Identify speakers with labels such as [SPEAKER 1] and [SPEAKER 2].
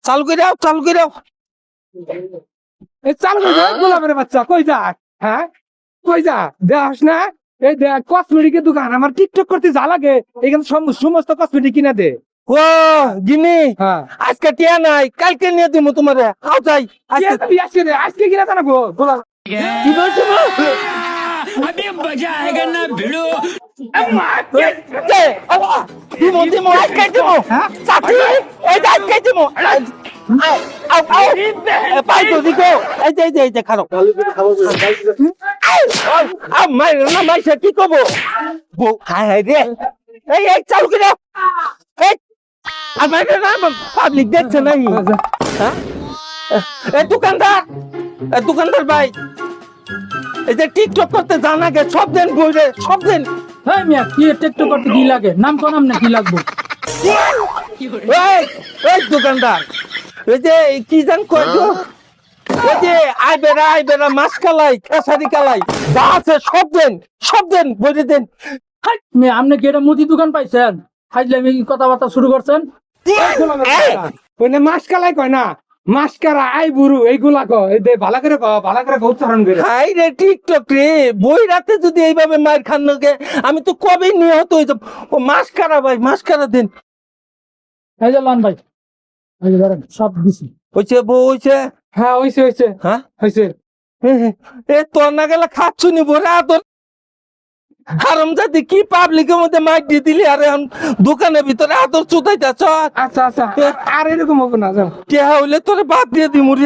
[SPEAKER 1] চালু করে দাও, চালু করে দাও।
[SPEAKER 2] এই চালু করে দে, গোলামের বাচ্চা কই যা? হ্যাঁ কই যা? দেখ না, এই দেখ কসমেটিকের দোকান, আমার টিকটক করতে যা লাগে এখানে সমস্ত কসমেটিক কিনা দে।
[SPEAKER 1] ও গিনি,
[SPEAKER 2] হ্যাঁ
[SPEAKER 1] আজকে টিয়া নাই, কালকে নিয়ে দিব তোমারে। আও যাই আজকে।
[SPEAKER 2] আজকে কিনা জানাবো গোলাম।
[SPEAKER 1] কি বলছো মা?
[SPEAKER 3] अभी मजा आएगा ना भिड़ो।
[SPEAKER 1] কে? আল্লাহ, দিমো দিমো আজকে দিমো। চাচি, এই যে আজকে দিমো। আও আও আও, পাই তো দিকো। এই যে খারো। আও মাই না মাইছে কি করব? বউ হায় হায় রে। এই চালু করে দাও। এই আমার না পাবলিক দেখছে নাই। হ্যাঁ? এই দোকানদার ভাই, এই যে টিকটক করতে জানা গে সব দিন বইরে সব দিন।
[SPEAKER 4] হ্যাঁ মিয়া, কি টিকটক করতে কি লাগে? নাম কোন নাম না কি লাগবে?
[SPEAKER 1] এই দোকানদার, এই যে কি জান কয় গো, এই যে আইবেরা মাছ কালাই, খেসারি কালাই, যা আছে সব দিন বইরে দেন।
[SPEAKER 4] হাই মিয়া, আপনি কি এটা মুদি দোকান পাইছেন? ফাইজলামি কথাবার্তা শুরু করছেন?
[SPEAKER 2] মাসকালাই কয় না, মাসকারা আই বুড়ু এইগুলা কয় দে, ভালো করে উচ্চারণ করে।
[SPEAKER 1] হাই রে টিকটক রে, বই রাতে যদি এইভাবে মার খান নাকে, আমি তো কবে নিহত হয়ে যাব। ও মাছ কারা ভাই, মাছ কারা দেন।
[SPEAKER 4] এই যে লন ভাই, এই যে ধরেন সব দিছি।
[SPEAKER 1] হইছে বউ হইছে।
[SPEAKER 2] হ্যাঁ হইছে
[SPEAKER 1] হ্যাঁ
[SPEAKER 2] হইছে।
[SPEAKER 1] এ তোর না গেলে খাচ্ছু নি বলে আদর হারাম জাতি, কি পাবলিকের মধ্যে মাইক দিয়ে দিলি, আর এখন দোকানের ভিতরে আদর চুতাইতেছ।
[SPEAKER 2] আচ্ছা আর এরকম হবে না, যাও।
[SPEAKER 1] কে হইলে তোরে বাদ দিয়ে দিমু রে।